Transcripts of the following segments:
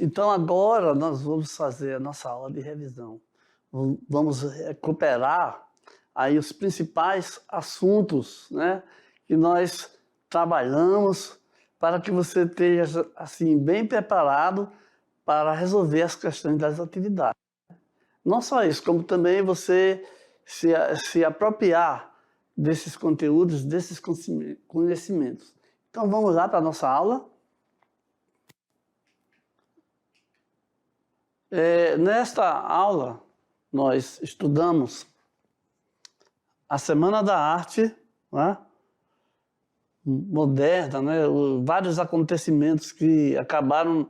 Então agora nós vamos fazer a nossa aula de revisão. Vamos recuperar aí os principais assuntos, né, que nós trabalhamos para que você esteja assim bem preparado para resolver as questões das atividades. Não só isso, como também você se apropriar desses conteúdos, desses conhecimentos. Então vamos lá para a nossa aula. Nesta aula, nós estudamos a Semana da Arte, né, moderna, né, vários acontecimentos que acabaram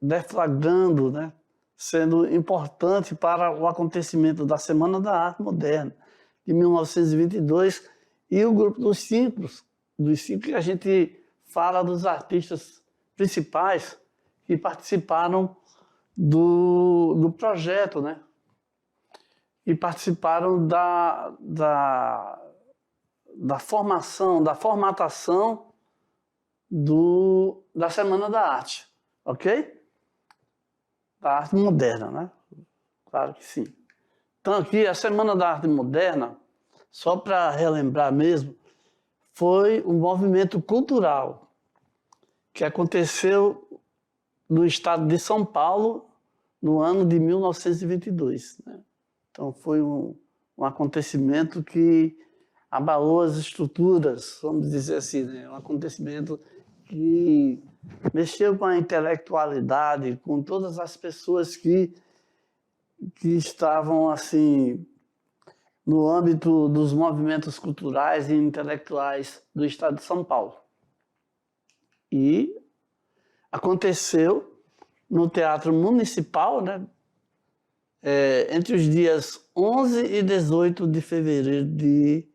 deflagrando, né, sendo importante para o acontecimento da Semana da Arte Moderna, de 1922, e o grupo dos cinco que a gente fala dos artistas principais que participaram do projeto, né? E participaram da formação, da formatação da Semana da Arte, ok? Da arte moderna, né? Claro que sim. Então aqui, a Semana da Arte Moderna, só para relembrar mesmo, foi um movimento cultural que aconteceu no estado de São Paulo, no ano de 1922. Né? Então foi um acontecimento que abalou as estruturas, vamos dizer assim, né? Um acontecimento que mexeu com a intelectualidade, com todas as pessoas que estavam assim no âmbito dos movimentos culturais e intelectuais do estado de São Paulo. E aconteceu no Teatro Municipal, né, entre os dias 11 e 18 de fevereiro de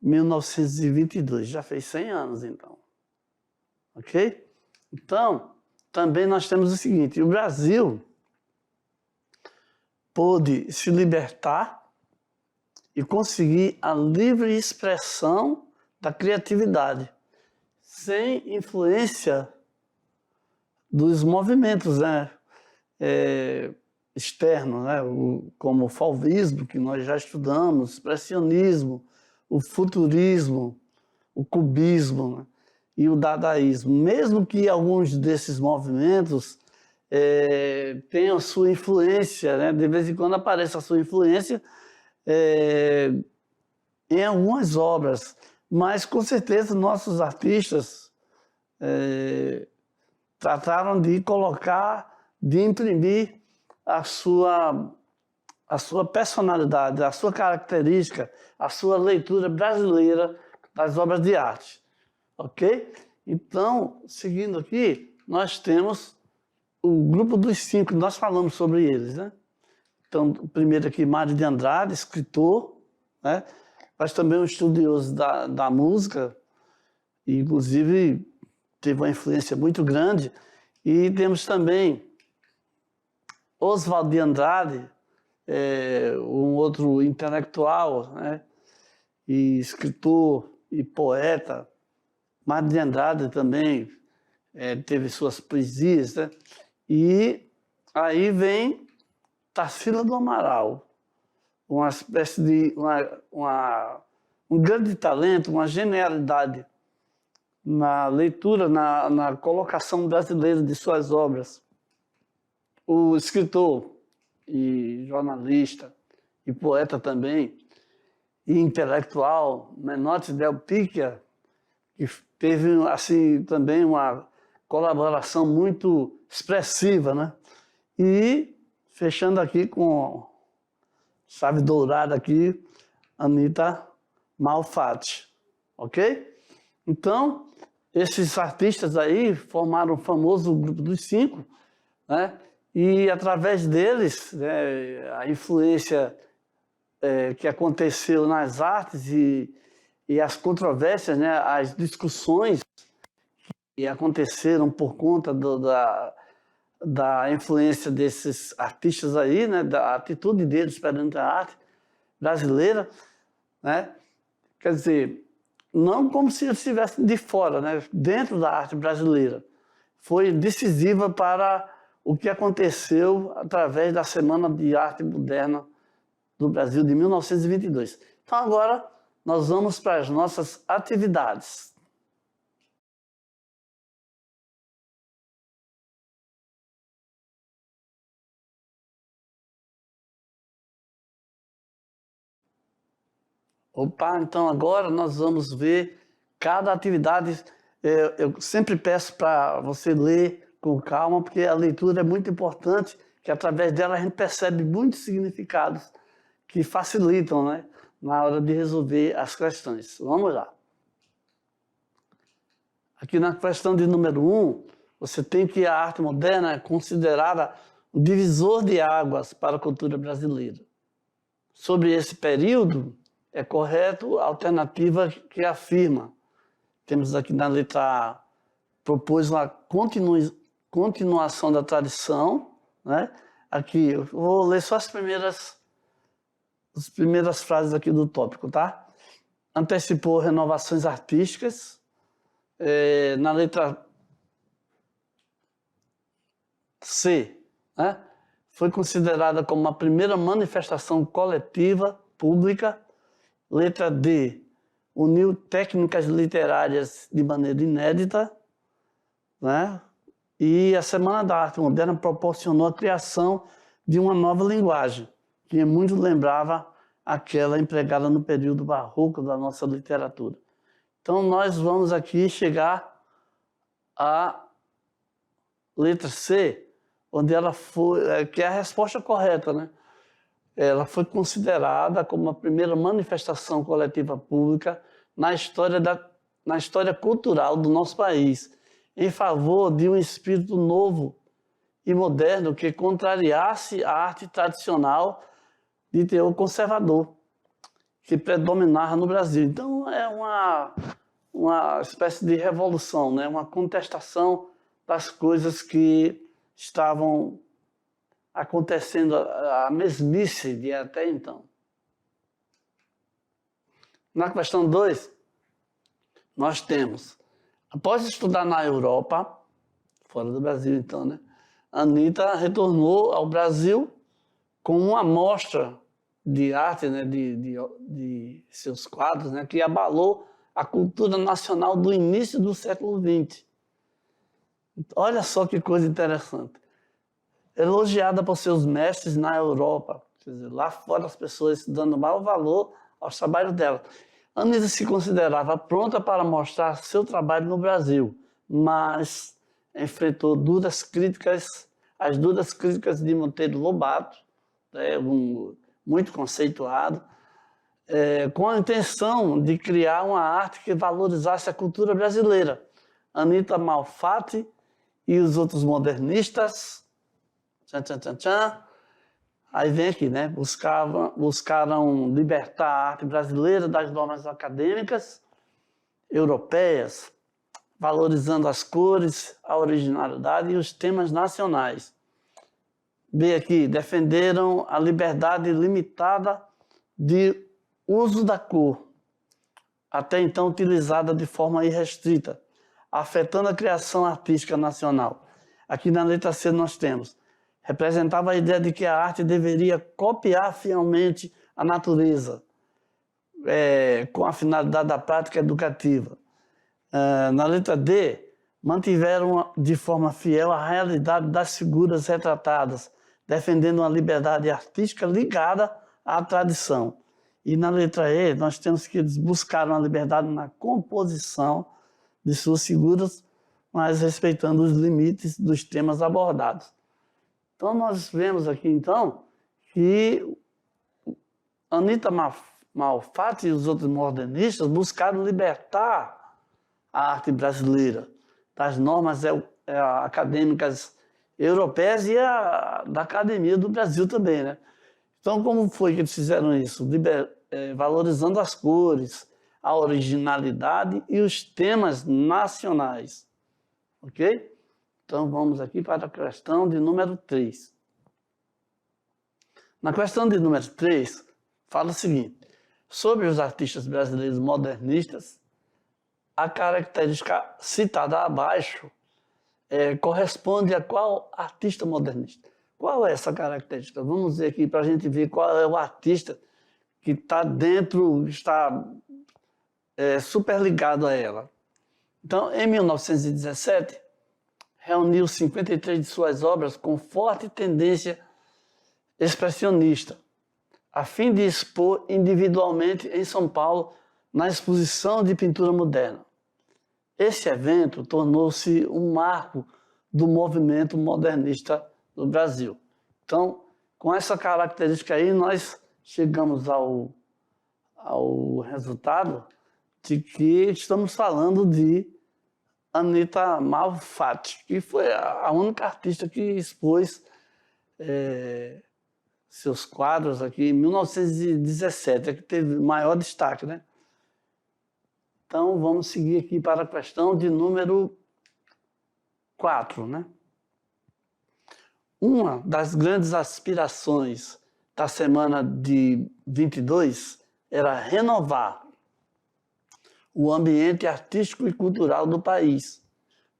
1922. Já fez 100 anos, então. Ok? Então, também nós temos o seguinte: o Brasil pôde se libertar e conseguir a livre expressão da criatividade, sem influência dos movimentos, né, externos, né, como o fauvismo, que nós já estudamos, o expressionismo, o futurismo, o cubismo, né, e o dadaísmo. Mesmo que alguns desses movimentos tenham sua influência, né, de vez em quando aparece a sua influência em algumas obras, mas com certeza nossos artistas trataram de colocar, de imprimir a sua personalidade, a sua característica, a sua leitura brasileira das obras de arte. Ok? Então, seguindo aqui, nós temos o grupo dos cinco, nós falamos sobre eles, né? Então, o primeiro aqui, Mário de Andrade, escritor, né? Mas também um estudioso da música, e inclusive teve uma influência muito grande. E temos também Oswald de Andrade, um outro intelectual, né, e escritor e poeta. Mário de Andrade também teve suas poesias, né? E aí vem Tarsila do Amaral, uma espécie de um grande talento, uma genialidade na leitura, na colocação brasileira de suas obras. O escritor e jornalista e poeta também, e intelectual, Menotti Del Picchia, que teve assim também uma colaboração muito expressiva, né? E fechando aqui com chave dourada aqui, Anita Malfatti, ok? Então, esses artistas aí formaram o famoso grupo dos cinco, né? E através deles, né, a influência que aconteceu nas artes e as controvérsias, né, as discussões que aconteceram por conta da influência desses artistas aí, né, da atitude deles perante a arte brasileira, né? Quer dizer, não como se eles estivessem de fora, né, dentro da arte brasileira. foi decisiva para o que aconteceu através da Semana de Arte Moderna do Brasil de 1922. Então agora nós vamos para as nossas atividades. Opa, então agora nós vamos ver cada atividade. Eu sempre peço para você ler com calma, porque a leitura é muito importante, que através dela a gente percebe muitos significados que facilitam, né, na hora de resolver as questões. Vamos lá. Aqui na questão de número 1, você tem que a arte moderna é considerada um divisor de águas para a cultura brasileira. Sobre esse período, é correto a alternativa que afirma. Temos aqui na letra A, propôs uma continuação da tradição, né? Aqui, eu vou ler só as primeiras frases aqui do tópico, tá? Antecipou renovações artísticas. Na letra C, né? Foi considerada como a primeira manifestação coletiva, pública. Letra D, uniu técnicas literárias de maneira inédita, né? E a Semana da Arte Moderna proporcionou a criação de uma nova linguagem, que muito lembrava aquela empregada no período barroco da nossa literatura. Então nós vamos aqui chegar à letra C, onde ela foi, que é a resposta correta, né? Ela foi considerada como a primeira manifestação coletiva pública na história cultural do nosso país, em favor de um espírito novo e moderno que contrariasse a arte tradicional de teor conservador, que predominava no Brasil. Então é uma espécie de revolução, né? Uma contestação das coisas que estavam acontecendo, a mesmice de até então. Na questão 2, nós temos, após estudar na Europa, fora do Brasil então, né? Anitta retornou ao Brasil com uma amostra de arte, né? de seus quadros, né? Que abalou a cultura nacional do início do século XX. Olha só que coisa interessante. Elogiada por seus mestres na Europa, quer dizer, lá fora as pessoas dando maior valor aos trabalhos dela. Anitta se considerava pronta para mostrar seu trabalho no Brasil, mas enfrentou as duras críticas de Monteiro Lobato, né, muito conceituado, com a intenção de criar uma arte que valorizasse a cultura brasileira. Anitta Malfatti e os outros modernistas, aí vem aqui, né? Buscaram libertar a arte brasileira das normas acadêmicas europeias, valorizando as cores, a originalidade e os temas nacionais. B aqui, defenderam a liberdade limitada de uso da cor, até então utilizada de forma irrestrita, afetando a criação artística nacional. Aqui na letra C nós temos, representava a ideia de que a arte deveria copiar fielmente a natureza, com a finalidade da prática educativa. Na letra D, mantiveram de forma fiel a realidade das figuras retratadas, defendendo uma liberdade artística ligada à tradição. E na letra E, nós temos que eles buscaram a liberdade na composição de suas figuras, mas respeitando os limites dos temas abordados. Então nós vemos aqui então que Anitta Malfatti e os outros modernistas buscaram libertar a arte brasileira das normas acadêmicas europeias e da Academia do Brasil também, né? Então como foi que eles fizeram isso? Valorizando as cores, a originalidade e os temas nacionais, ok? Então vamos aqui para a questão de número 3. Na questão de número 3, fala o seguinte, sobre os artistas brasileiros modernistas, a característica citada abaixo corresponde a qual artista modernista? Qual é essa característica? Vamos ver aqui para a gente ver qual é o artista que está dentro, está super ligado a ela. Então, em 1917, reuniu 53 de suas obras com forte tendência expressionista, a fim de expor individualmente em São Paulo na exposição de pintura moderna. Esse evento tornou-se um marco do movimento modernista do Brasil. Então, com essa característica aí, nós chegamos ao resultado de que estamos falando de Anita Malfatti, que foi a única artista que expôs seus quadros aqui em 1917, é que teve maior destaque, né? Então, vamos seguir aqui para a questão de número 4, né? Uma das grandes aspirações da semana de 22 era renovar o ambiente artístico e cultural do país,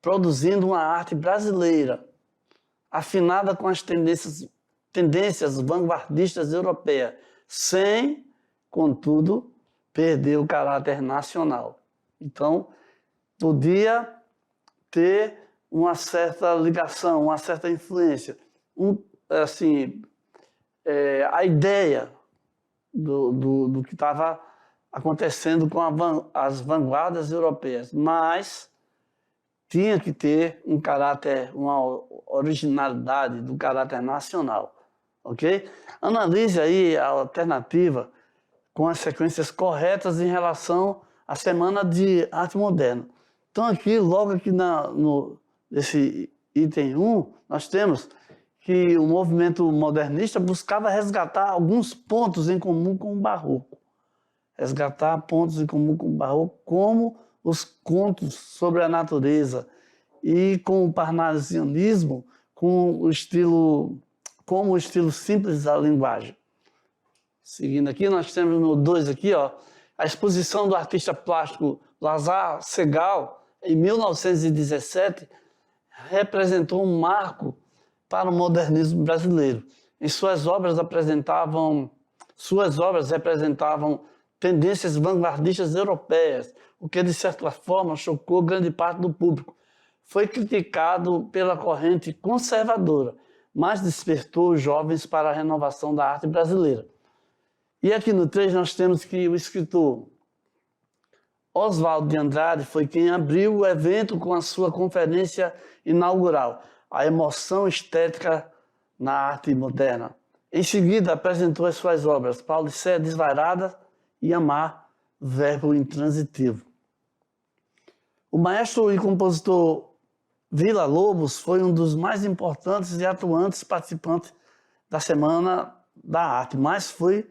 produzindo uma arte brasileira, afinada com as tendências vanguardistas europeias, sem, contudo, perder o caráter nacional. Então, podia ter uma certa ligação, uma certa influência. A ideia do que estava acontecendo com as vanguardas europeias, mas tinha que ter um caráter, uma originalidade do caráter nacional, ok? Analise aí a alternativa com as sequências corretas em relação à Semana de Arte Moderna. Então aqui, logo aqui nesse item 1, nós temos que o movimento modernista buscava resgatar alguns pontos em comum com o barroco. Resgatar pontos em comum com o barroco, como os contos sobre a natureza e com o parnasianismo, como o estilo simples da linguagem. Seguindo aqui, nós temos no 2 aqui, ó, a exposição do artista plástico Lazar Segal, em 1917, representou um marco para o modernismo brasileiro. Em suas obras representavam tendências vanguardistas europeias, o que, de certa forma, chocou grande parte do público. Foi criticado pela corrente conservadora, mas despertou os jovens para a renovação da arte brasileira. E aqui no 3 nós temos que o escritor Oswald de Andrade foi quem abriu o evento com a sua conferência inaugural, A Emoção Estética na Arte Moderna. Em seguida, apresentou as suas obras Paulicéia Desvairada e Amar, Verbo Intransitivo. O maestro e compositor Villa-Lobos foi um dos mais importantes e atuantes participantes da Semana da Arte, mas foi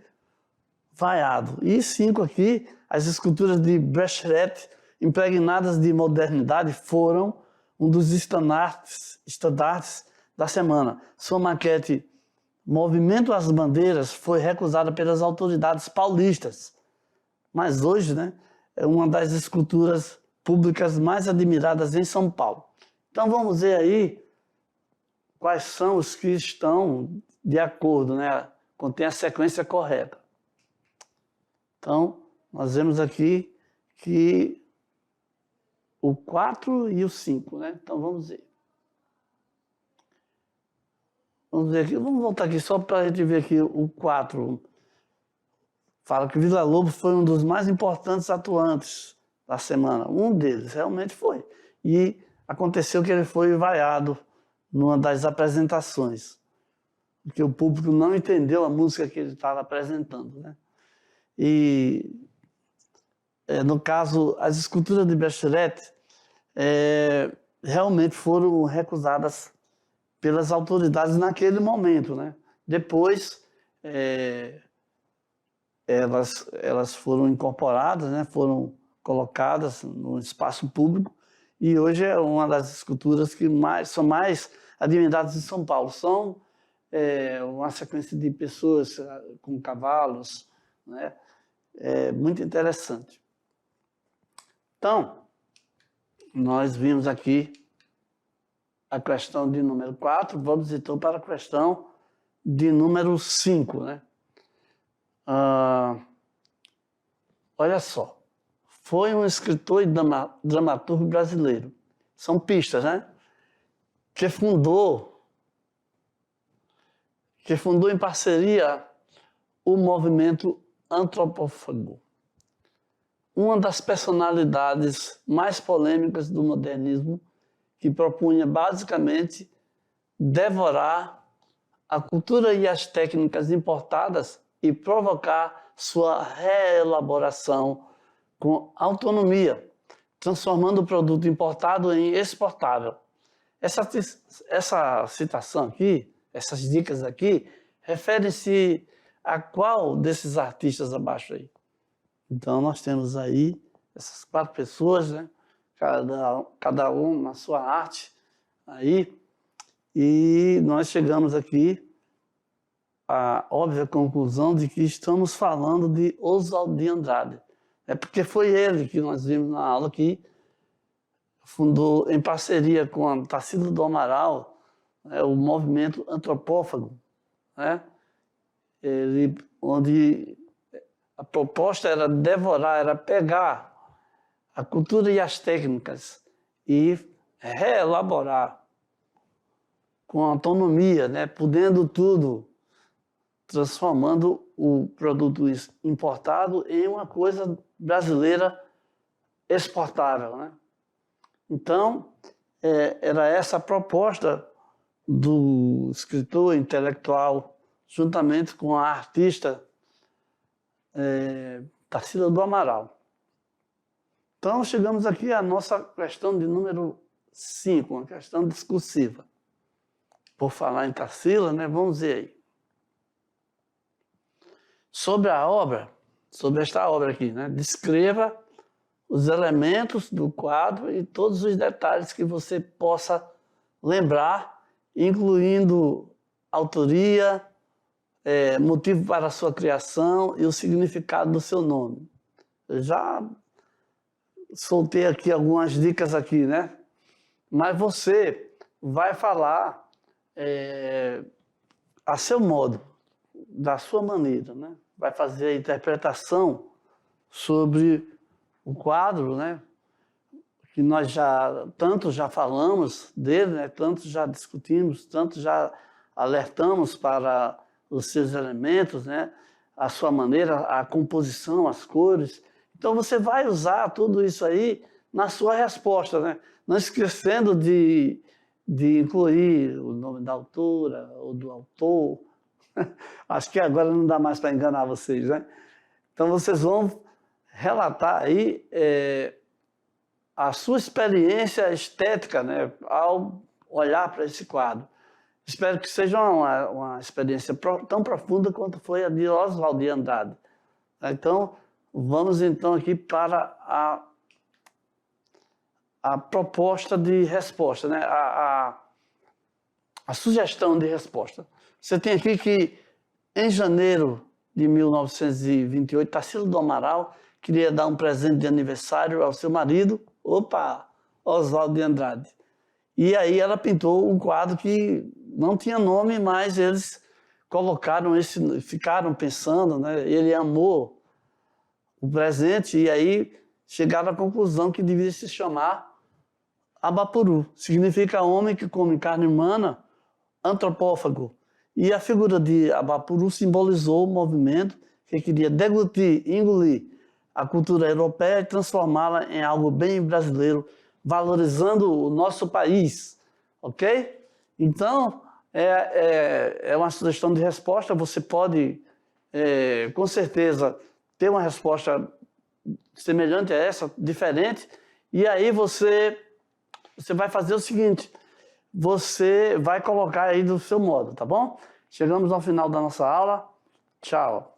vaiado. E 5 aqui, as esculturas de Brecht, impregnadas de modernidade, foram um dos estandartes da semana. Sua maquete Movimento às Bandeiras foi recusada pelas autoridades paulistas, mas hoje, né, é uma das esculturas públicas mais admiradas em São Paulo. Então vamos ver aí quais são os que estão de acordo, né, contém a sequência correta. Então, nós vemos aqui que o 4 e o 5, né? Então, vamos ver. Vamos ver aqui, vamos voltar aqui só para a gente ver aqui o 4. Fala que Villa-Lobos foi um dos mais importantes atuantes da semana. Um deles, realmente foi. E aconteceu que ele foi vaiado numa das apresentações, porque o público não entendeu a música que ele estava apresentando, né? E, no caso, as esculturas de Brecht realmente foram recusadas pelas autoridades naquele momento, né? Depois, elas foram incorporadas, né? Foram colocadas no espaço público e hoje é uma das esculturas que são mais admiradas em São Paulo. São uma sequência de pessoas com cavalos, né? É muito interessante. Então, nós vimos aqui a questão de número 4, vamos então para a questão de número 5, né? Olha só, foi um escritor e dramaturgo brasileiro, são pistas, né? Que fundou em parceria o movimento antropófago, uma das personalidades mais polêmicas do modernismo, que propunha basicamente devorar a cultura e as técnicas importadas e provocar sua reelaboração com autonomia, transformando o produto importado em exportável. Essa citação aqui, essas dicas aqui, referem-se a qual desses artistas abaixo aí? Então, nós temos aí essas 4 pessoas, né? Cada um na sua arte, aí, e nós chegamos aqui à óbvia conclusão de que estamos falando de Oswald de Andrade. É porque foi ele que nós vimos na aula que fundou, em parceria com a Tarsila do Amaral, o movimento antropófago, né? Onde a proposta era devorar, era pegar a cultura e as técnicas e reelaborar com autonomia, né? Podendo tudo, transformando o produto importado em uma coisa brasileira exportável, né? Então, era essa a proposta do escritor intelectual, juntamente com a artista Tarsila do Amaral. Então, chegamos aqui à nossa questão de número 5, uma questão discursiva. Por falar em Tarsila, né, vamos ver aí. Sobre esta obra aqui, né, descreva os elementos do quadro e todos os detalhes que você possa lembrar, incluindo autoria, motivo para a sua criação e o significado do seu nome. Eu já soltei aqui algumas dicas aqui, né? Mas você vai falar a seu modo, da sua maneira, né? Vai fazer a interpretação sobre o quadro, né? Que nós tanto já falamos dele, né? Tanto já discutimos, tanto já alertamos para os seus elementos, né? A sua maneira, a composição, as cores. Então você vai usar tudo isso aí na sua resposta, né? Não esquecendo de incluir o nome da autora ou do autor. Acho que agora não dá mais para enganar vocês, né? Então vocês vão relatar aí a sua experiência estética, né, ao olhar para esse quadro. Espero que seja uma experiência tão profunda quanto foi a de Oswald de Andrade. Então, vamos então aqui para a proposta de resposta, né? A sugestão de resposta. Você tem aqui que, em janeiro de 1928, Tarsila do Amaral queria dar um presente de aniversário ao seu marido, Oswald de Andrade. E aí ela pintou um quadro que não tinha nome, mas eles colocaram ficaram pensando, né? Ele amou o presente e aí chegaram à conclusão que devia se chamar Abapuru. Significa homem que come carne humana, antropófago. E a figura de Abapuru simbolizou o movimento que queria deglutir, engolir a cultura europeia e transformá-la em algo bem brasileiro, valorizando o nosso país, ok? Então, é uma sugestão de resposta. Você pode, com certeza, ter uma resposta semelhante a essa, diferente, e aí você vai fazer o seguinte, você vai colocar aí do seu modo, tá bom? Chegamos ao final da nossa aula. Tchau.